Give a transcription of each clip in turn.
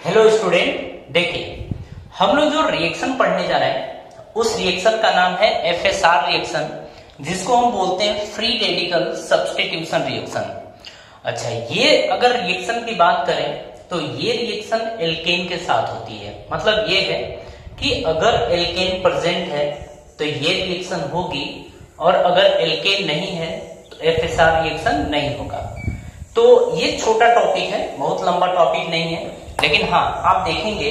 Hello student, देखिए हम लोग जो रिएक्शन पढ़ने जा रहे हैं उस रिएक्शन का नाम है एफएसआर रिएक्शन, जिसको हम बोलते हैं फ्री रेडिकल सब्स्टिट्यूशन रिएक्शन। अच्छा, ये अगर रिएक्शन की बात करें तो ये रिएक्शन एल्केन के साथ होती है। मतलब ये है कि अगर एल्केन प्रेजेंट है तो ये रिएक्शन होगी, और अगर एल्केन नहीं है तो एफएसआर रिएक्शन नहीं होगा। तो ये छोटा टॉपिक है, बहुत लंबा टॉपिक नहीं है, लेकिन हाँ आप देखेंगे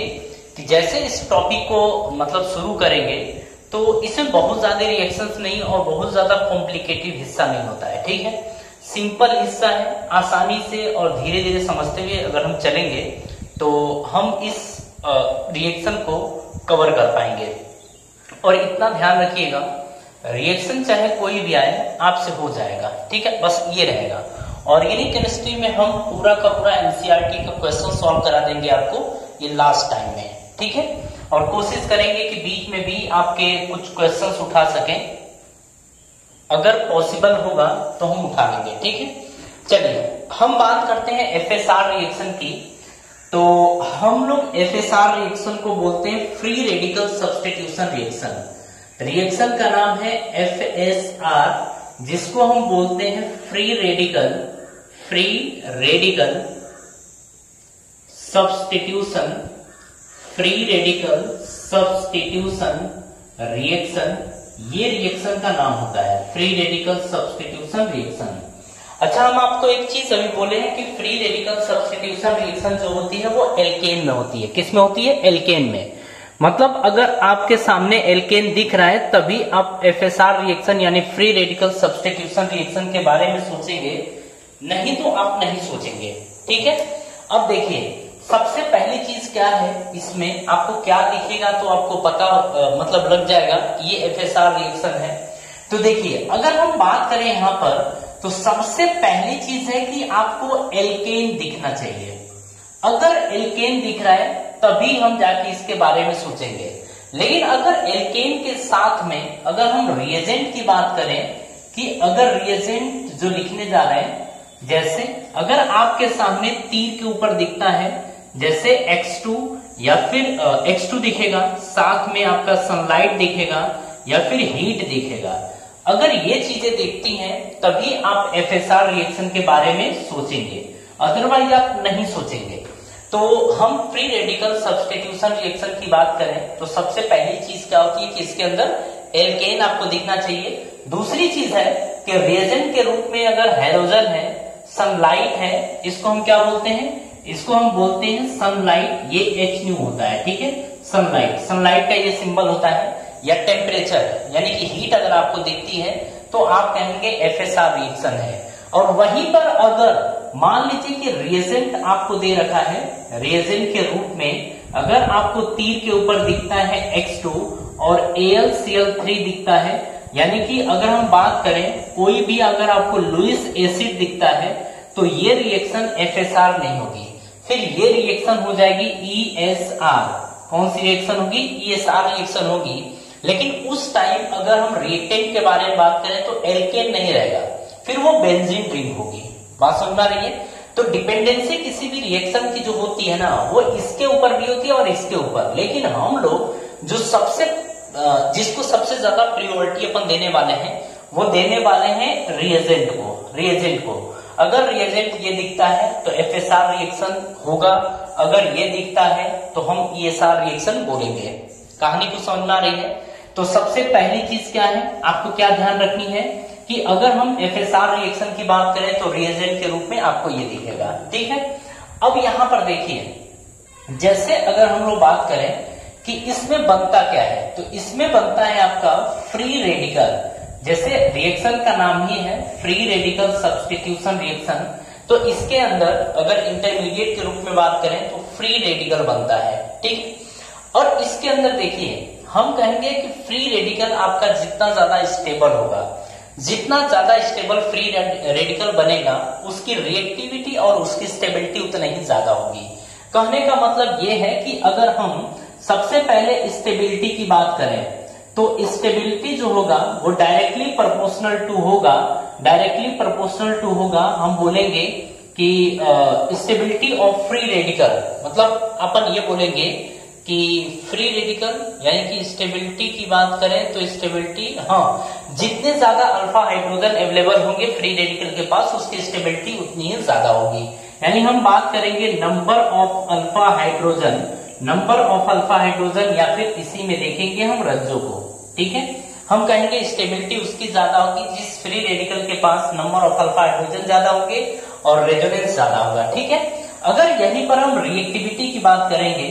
कि जैसे इस टॉपिक को मतलब शुरू करेंगे तो इसमें बहुत ज्यादा रिएक्शंस नहीं और बहुत ज्यादा कॉम्प्लिकेटेड हिस्सा नहीं होता है। ठीक है, सिंपल हिस्सा है। आसानी से और धीरे धीरे समझते हुए अगर हम चलेंगे तो हम इस रिएक्शन को कवर कर पाएंगे। और इतना ध्यान रखिएगा, रिएक्शन चाहे कोई भी आए आपसे हो जाएगा। ठीक है, बस ये रहेगा। ऑर्गेनिक केमिस्ट्री में हम पूरा का पूरा एनसीईआरटी का क्वेश्चन सॉल्व करा देंगे आपको ये लास्ट टाइम में। ठीक है, और कोशिश करेंगे कि बीच में भी आपके कुछ क्वेश्चंस उठा सकें, अगर पॉसिबल होगा तो हम उठा लेंगे। ठीक है, चलिए हम बात करते हैं एफएसआर रिएक्शन की। तो हम लोग एफएसआर रिएक्शन को बोलते हैं free radical substitution reaction. Reaction का नाम है एफएसआर, जिसको हम बोलते हैं फ्री रेडिकल सब्स्टिट्यूशन रिएक्शन। ये रिएक्शन का नाम होता है फ्री रेडिकल सब्स्टिट्यूशन रिएक्शन। अच्छा, हम आपको एक चीज अभी बोले हैं कि फ्री रेडिकल सब्स्टिट्यूशन रिएक्शन जो होती है वो एल्केन में होती है। किस में होती है? एल्केन में। मतलब अगर आपके सामने एल्केन दिख रहा है तभी आप एफएसआर रिएक्शन यानी फ्री रेडिकल सब्स्टिट्यूशन रिएक्शन के बारे में सोचेंगे, नहीं तो आप नहीं सोचेंगे। ठीक है, अब देखिए सबसे पहली चीज क्या है, इसमें आपको क्या दिखेगा तो आपको पता मतलब लग जाएगा कि ये एफएसआर रिएक्शन है। तो देखिए अगर हम बात करें यहां पर तो सबसे पहली चीज है कि आपको एल्केन दिखना चाहिए। अगर एल्केन दिख रहा है तभी हम जाके इसके बारे में सोचेंगे। लेकिन अगर एल्केन के साथ में अगर हम रिएजेंट की बात करें कि अगर रिएजेंट जो लिखने जा रहे हैं, जैसे अगर आपके सामने तीर के ऊपर दिखता है जैसे X2 या फिर X2 दिखेगा, साथ में आपका सनलाइट दिखेगा या फिर हीट दिखेगा, अगर ये चीजें दिखती हैं तभी आप एफएसआर रिएक्शन के बारे में सोचेंगे, अदरवाइज आप नहीं सोचेंगे। तो हम फ्री रेडिकल सब्स्टिट्यूशन रिएक्शन की बात करें तो सबसे पहली चीज क्या होती है कि इसके अंदर एल्केन आपको दिखना चाहिए। दूसरी चीज है कि रिएजेंट के रूप में अगर हैलोजन है, सनलाइट है, इसको हम क्या बोलते हैं? इसको हम बोलते हैं सनलाइट। ये H होता है। ठीक है, सनलाइट का ये सिंबल होता है। या टेम्परेचर यानी कि हीट अगर आपको दिखती है तो आप कहेंगे एफएसआर रिएक्शन है। और वहीं पर अगर मान लीजिए कि रिएजेंट आपको दे रखा है, रिएजेंट के रूप में अगर आपको तीर के ऊपर दिखता है X2 और AlCl3 दिखता है, यानी कि अगर हम बात करें कोई भी अगर आपको लुईस एसिड दिखता है तो ये रिएक्शन एफएसआर नहीं होगी, फिर ये रिएक्शन हो जाएगी ESR। कौन सी रिएक्शन होगी? ESR रिएक्शन होगी। लेकिन उस टाइम अगर हम रिएक्टेंट के बारे में बात करें तो एल्केन नहीं रहेगा, फिर वो बेंजीन रिंग होगी। बात समझ में आ रही है? तो डिपेंडेंसी किसी भी रिएक्शन की जो होती है ना, वो इसके ऊपर भी होती है और इसके ऊपर। लेकिन हम लोग जो जिसको सबसे ज्यादा प्रायोरिटी अपन देने वाले हैं वो देने वाले हैं रिएजेंट को। अगर रिएजेंट ये दिखता है तो एफएसआर रिएक्शन होगा, अगर ये दिखता है तो हम ESR रिएक्शन बोलेंगे। कहानी को समझ में आ रही है? तो सबसे पहली चीज क्या है, आपको क्या ध्यान रखनी है कि अगर हम एफएसआर रिएक्शन की बात करें तो रिएजेंट के रूप में आपको ये दिखेगा। ठीक है, अब यहां पर देखिए जैसे अगर हम लोग बात करें कि इसमें बनता क्या है, तो इसमें बनता है आपका फ्री रेडिकल। जैसे रिएक्शन का नाम ही है फ्री रेडिकल सब्स्टिट्यूशन रिएक्शन, तो इसके अंदर अगर इंटरमीडिएट के रूप में बात करें तो फ्री रेडिकल बनता है। ठीक, और इसके अंदर देखिए हम कहेंगे कि फ्री रेडिकल आपका जितना ज्यादा स्टेबल होगा, जितना ज्यादा स्टेबल फ्री रेडिकल बनेगा, उसकी रिएक्टिविटी और उसकी स्टेबिलिटी उतनी ही ज्यादा होगी। कहने का मतलब ये है कि अगर हम सबसे पहले स्टेबिलिटी की बात करें तो स्टेबिलिटी जो होगा वो डायरेक्टली प्रोपोर्शनल टू होगा। हम बोलेंगे कि स्टेबिलिटी ऑफ फ्री रेडिकल, मतलब अपन ये बोलेंगे कि फ्री रेडिकल यानी कि स्टेबिलिटी की बात करें तो स्टेबिलिटी, हाँ, जितने ज्यादा अल्फा हाइड्रोजन अवेलेबल होंगे फ्री रेडिकल के पास उसकी स्टेबिलिटी उतनी ही ज्यादा होगी। यानी हम बात करेंगे number of alpha hydrogen, number of alpha hydrogen, या फिर इसी में देखेंगे हम रज्जों को, ठीक है। हम कहेंगे स्टेबिलिटी उसकी ज्यादा होगी जिस फ्री रेडिकल के पास नंबर ऑफ अल्फा हाइड्रोजन ज्यादा होंगे और रेजोनेंस ज्यादा होगा, ठीक है। अगर यहीं पर हम रिएक्टिविटी की बात करेंगे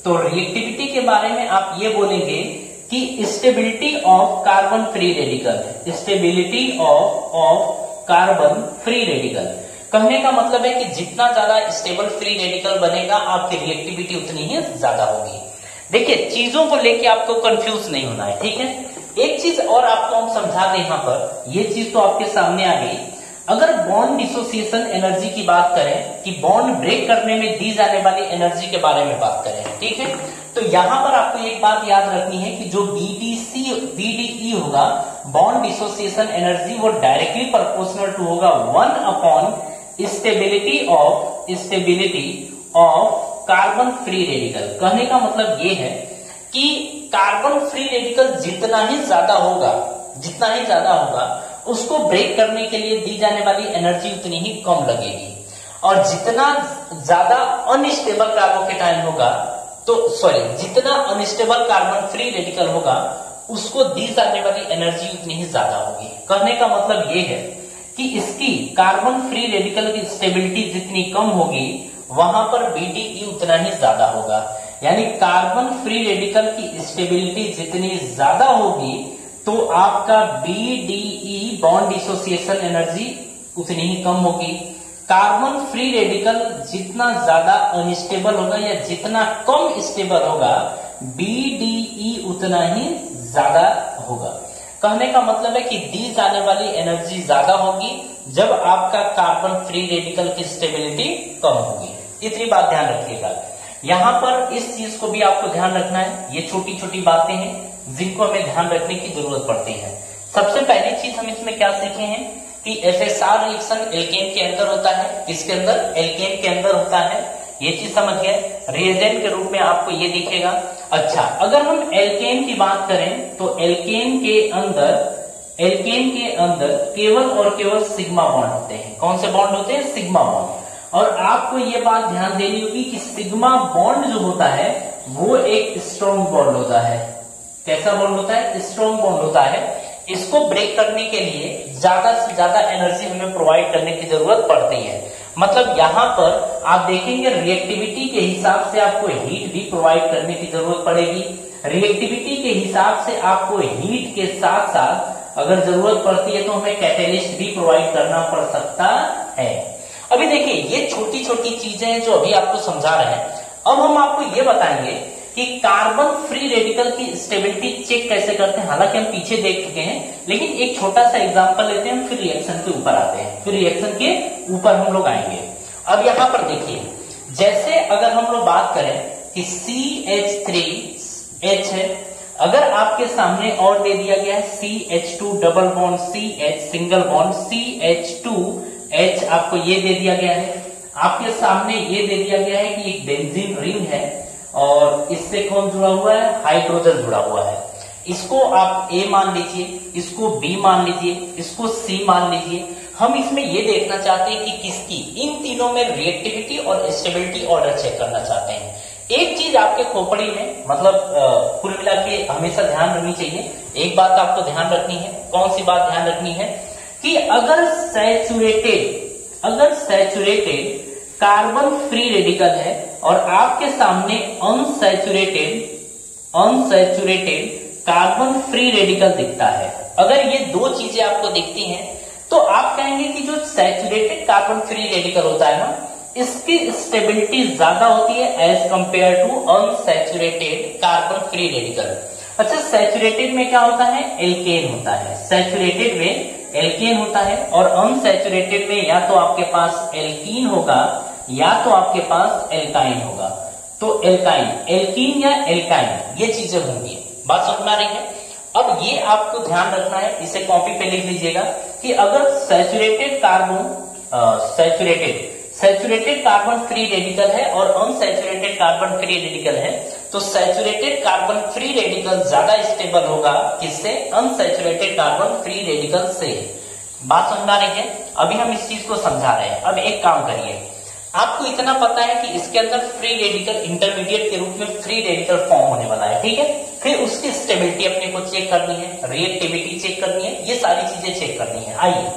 तो रिएक्टिविटी के बारे में आप ये बोलेंगे कि stability of carbon free radical, stability of carbon free radical. कहने का मतलब है कि जितना ज्यादा स्टेबल फ्री रेडिकल बनेगा आपकी रिएक्टिविटी उतनी ही ज्यादा होगी। देखिए चीजों को लेके आपको कंफ्यूज नहीं होना है, ठीक है। एक चीज और आपको हम समझा दें यहाँ पर, ये चीज तो आपके सामने आ गई। अगर बॉन्ड डिसोसिएशन एनर्जी की बात करें कि बॉन्ड ब्रेक करने में दी जाने वाली एनर्जी के बारे में बात करें, ठीक है, तो यहां पर आपको एक बात याद रखनी है कि जो बीडीई होगा बॉन्ड डिसोसिएशन एनर्जी, वो डायरेक्टली प्रोपोर्शनल टू होगा 1 upon stability of carbon free radical. कहने का मतलब ये है कि कार्बन फ्री रेडिकल जितना ही ज्यादा होगा उसको ब्रेक करने के लिए दी जाने वाली एनर्जी उतनी ही कम लगेगी, और जितना ज्यादा अनस्टेबल कार्बोकेटाइन होगा जितना अनस्टेबल कार्बन फ्री रेडिकल होगा उसको दी जाने वाली एनर्जी उतनी ही ज्यादा होगी। कहने का मतलब ये है कि इसकी कार्बन फ्री रेडिकल की स्टेबिलिटी जितनी कम होगी वहां पर बीडीई उतना ही ज्यादा होगा। यानी कार्बन फ्री रेडिकल की स्टेबिलिटी जितनी ज्यादा होगी तो आपका बीडीई बॉन्ड डिसोसिएशन एनर्जी उतनी ही कम होगी। कार्बन फ्री रेडिकल जितना ज्यादा अनस्टेबल होगा या जितना कम स्टेबल होगा बीडीई उतना ही ज्यादा होगा। कहने का मतलब है कि दी जाने वाली एनर्जी ज्यादा होगी जब आपका कार्बन फ्री रेडिकल की स्टेबिलिटी कम होगी। इतनी बात ध्यान रखिएगा। यहां पर इस चीज को भी आपको ध्यान रखना है। ये छोटी छोटी बातें हैं जिनको हमें ध्यान रखने की जरूरत पड़ती है। सबसे पहली चीज हम इसमें क्या सीखे हैं कि एफएसआर रिएक्शन एल्केन के अंदर होता है। किसके अंदर? एल्केन के अंदर होता है। ये चीज समझ गए। रिएजेंट के रूप में आपको ये दिखेगा। अच्छा, अगर हम एल्केन की बात करें तो एल्केन के अंदर केवल और केवल सिग्मा बॉन्ड होते हैं। कौन से बॉन्ड होते हैं? Sigma bond. और आपको ये बात ध्यान देनी होगी कि सिग्मा बॉन्ड जो होता है वो एक स्ट्रॉन्ग बॉन्ड होता है। कैसा बॉन्ड होता है? स्ट्रॉन्ग बॉन्ड होता है। इसको ब्रेक करने के लिए ज्यादा से ज्यादा एनर्जी हमें प्रोवाइड करने की जरूरत पड़ती है। मतलब यहाँ पर आप देखेंगे रिएक्टिविटी के हिसाब से आपको हीट भी प्रोवाइड करने की जरूरत पड़ेगी। रिएक्टिविटी के हिसाब से आपको हीट के साथ साथ अगर जरूरत पड़ती है तो हमें कैटेलिस्ट भी प्रोवाइड करना पड़ सकता है। अभी देखिए ये छोटी छोटी चीजें हैं जो अभी आपको समझा रहे हैं। अब हम आपको ये बताएंगे कि कार्बन फ्री रेडिकल की स्टेबिलिटी चेक कैसे करते हैं। हालांकि हम पीछे देख चुके हैं, लेकिन एक छोटा सा एग्जांपल लेते हैं, फिर रिएक्शन के ऊपर आते हैं। फिर रिएक्शन के ऊपर हम लोग आएंगे। अब यहां पर देखिए, जैसे अगर हम लोग बात करें कि CH3H है, अगर आपके सामने और दे दिया गया है CH2 double bond CH single bond CH2H, आपको ये दे दिया गया है। आपके सामने ये दे दिया गया है कि एक बेंजीन रिंग है और इससे कौन जुड़ा हुआ है? हाइड्रोजन जुड़ा हुआ है। इसको आप A मान लीजिए, इसको B मान लीजिए, इसको C मान लीजिए। हम इसमें ये देखना चाहते हैं कि किसकी, इन तीनों में रिएक्टिविटी और स्टेबिलिटी ऑर्डर चेक करना चाहते हैं। एक चीज आपके खोपड़ी में, मतलब कुल मिला के हमेशा ध्यान रखनी चाहिए। एक बात आपको ध्यान रखनी है। कौन सी बात ध्यान रखनी है? कि अगर सैचुरेटेड कार्बन फ्री रेडिकल है और आपके सामने अनसैचुरेटेड कार्बन फ्री रेडिकल दिखता है, अगर ये दो चीजें आपको दिखती हैं तो आप कहेंगे कि जो सैचुरेटेड कार्बन फ्री रेडिकल होता है ना, इसकी स्टेबिलिटी ज्यादा होती है as compare to unsaturated carbon free radical. अच्छा, सैचुरेटेड में क्या होता है? एल्केन होता है। सैचुरेटेड में एल्केन होता है और अनसैचुरेटेड में या तो आपके पास एल्कीन होगा या तो आपके पास एल्काइन होगा। तो एल्कीन या एल्काइन ये चीजें होंगी। बात समझ में आ रही है? अब ये आपको ध्यान रखना है, इसे कॉपी पे लिख लीजिएगा कि अगर सैचुरेटेड कार्बन फ्री रेडिकल है और अनसैचुरेटेड कार्बन फ्री रेडिकल है, तो सैचुरेटेड कार्बन फ्री रेडिकल ज्यादा स्टेबल होगा किससे? अनसैचुरेटेड कार्बन फ्री रेडिकल से। बात समझ रही है? अभी हम इस चीज को समझा रहे हैं। अब एक काम करिए, आपको इतना पता है कि इसके अंदर फ्री रेडिकल इंटरमीडिएट के रूप में फ्री रेडिकल फॉर्म होने वाला है, ठीक है। फिर उसकी स्टेबिलिटी अपने को चेक करनी है, रिएक्टिविटी चेक करनी है, ये सारी चीजें चेक करनी है। आइए,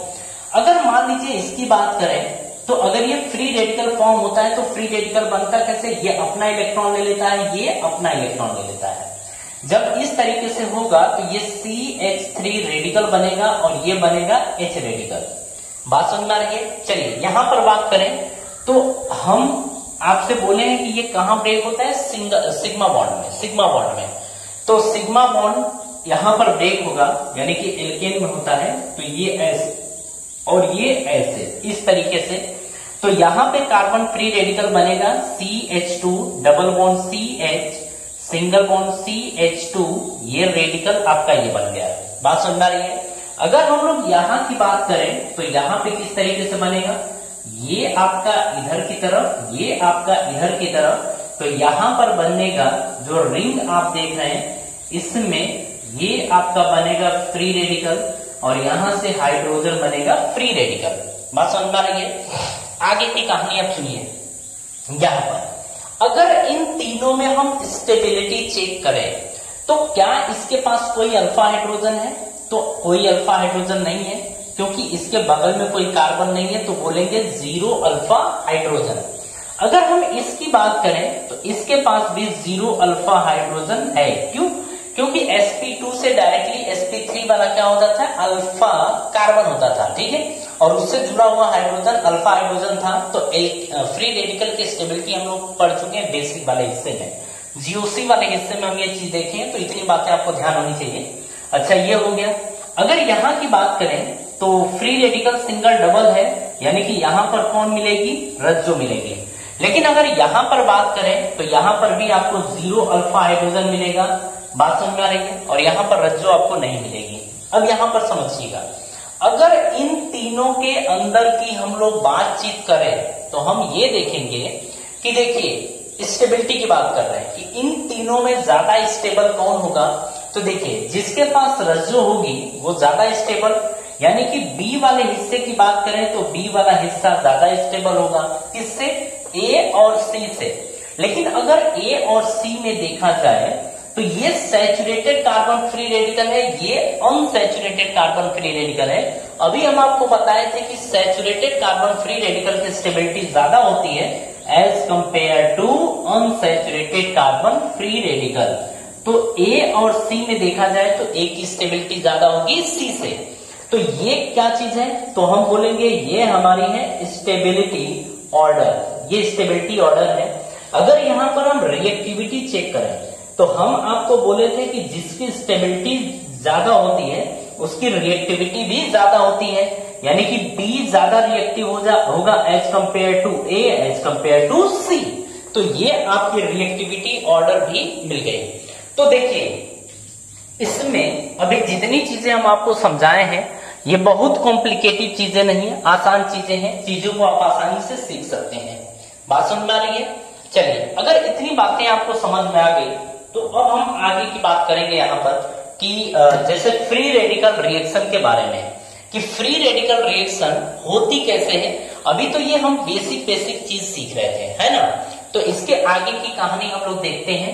अगर मान लीजिए इसकी बात करें तो अगर ये फ्री रेडिकल फॉर्म होता है तो फ्री रेडिकल बनता कैसे? ये अपना इलेक्ट्रॉन ले लेता है, ये अपना इलेक्ट्रॉन ले लेता है। जब इस तरीके से होगा तो ये CH3 रेडिकल बनेगा और ये बनेगा H रेडिकल। बात समझ में आ रही है? चलिए यहां पर बात करें तो हम आपसे बोले हैं कि ये कहां ब्रेक होता है? सिग्मा बॉन्ड में। सिग्मा बॉन्ड में तो सिग्मा बॉन्ड यहां पर ब्रेक होगा, यानी कि एल्केन में होता है तो ये ऐसे और ये ऐसे इस तरीके से। तो यहां पे कार्बन फ्री रेडिकल बनेगा CH2 double bond CH single bond CH2, ये रेडिकल आपका ये बन गया है। बात समझ आ रही है? अगर हम लोग यहां की बात करें तो यहां पे किस तरीके से बनेगा? ये आपका इधर की तरफ, ये आपका इधर की तरफ। तो यहां पर बनेगा जो रिंग आप देख रहे हैं इसमें ये आपका बनेगा फ्री रेडिकल और यहां से हाइड्रोजन बनेगा फ्री रेडिकल। बात समझ में आ रही है? आगे की कहानी आप सुनिए। यहां पर अगर इन तीनों में हम स्टेबिलिटी चेक करें तो क्या इसके पास कोई अल्फा हाइड्रोजन है? तो कोई अल्फा हाइड्रोजन नहीं है, क्योंकि इसके बगल में कोई कार्बन नहीं है, तो बोलेंगे 0 अल्फा हाइड्रोजन। अगर हम इसकी बात करें तो इसके पास भी 0 अल्फा हाइड्रोजन है। क्यों? क्योंकि sp2 से डायरेक्टली sp3 वाला क्या होता था? अल्फा कार्बन होता था, ठीक है, और उससे जुड़ा हुआ हाइड्रोजन अल्फा हाइड्रोजन था। तो फ्री रेडिकल की स्टेबिलिटी हम लोग पढ़ चुके हैं बेसिक वाले हिस्से में। जीओसी वाले हिस्से में हम ये चीज देखे हैं, तो इतनी बातें आपको ध्यान होनी चाहिए। अच्छा, ये हो गया। अगर यहां की बात करें तो फ्री रेडिकल सिंगल डबल है, यानी कि यहां पर कौन मिलेगी? रज्जो मिलेगी। लेकिन अगर यहां पर बात करें तो यहां पर भी आपको 0 अल्फा हाइड्रोजन मिलेगा। बात समझ में आ रही है? और यहां पर रज्जो आपको नहीं मिलेगी। अब यहां पर समझिएगा, अगर इन तीनों के अंदर की हम लोग बातचीत करें तो हम ये देखेंगे कि देखिए स्टेबिलिटी की बात कर रहे हैं कि इन तीनों में ज्यादा स्टेबल कौन होगा? तो देखिए जिसके पास रज्जो होगी वो ज्यादा स्टेबल, यानी कि बी वाले हिस्से की बात करें तो बी वाला हिस्सा ज्यादा स्टेबल होगा। किससे? ए और सी से। लेकिन अगर ए और सी में देखा जाए तो ये सैचुरेटेड कार्बन फ्री रेडिकल है, ये अनसैचुरेटेड कार्बन फ्री रेडिकल है। अभी हम आपको बताए थे कि सैचुरेटेड कार्बन फ्री रेडिकल की स्टेबिलिटी ज्यादा होती है as compare to unsaturated carbon free radical. तो ए और सी में देखा जाए तो ए की स्टेबिलिटी ज्यादा होगी सी से। तो ये क्या चीज है? तो हम बोलेंगे ये हमारी है स्टेबिलिटी ऑर्डर, ये स्टेबिलिटी ऑर्डर है। अगर यहां पर हम रिएक्टिविटी चेक करें तो हम आपको बोले थे कि जिसकी स्टेबिलिटी ज्यादा होती है उसकी रिएक्टिविटी भी ज्यादा होती है, यानी कि बी ज्यादा रिएक्टिव होगा as compare to A as compare to C. तो ये आपकी रिएक्टिविटी ऑर्डर भी मिल गई। तो देखिए इसमें अभी जितनी चीजें हम आपको समझाए हैं ये बहुत कॉम्प्लिकेटेड चीजें नहीं है, आसान चीजें हैं, चीजों को आप आसानी से सीख सकते हैं। बात समझ में आ रही है? चलिए, अगर इतनी बातें आपको समझ में आ गई तो अब हम आगे की बात करेंगे यहाँ पर कि जैसे फ्री रेडिकल रिएक्शन के बारे में, कि फ्री रेडिकल रिएक्शन होती कैसे है। अभी तो ये हम बेसिक चीज सीख रहे थे, है ना। तो इसके आगे की कहानी हम लोग देखते हैं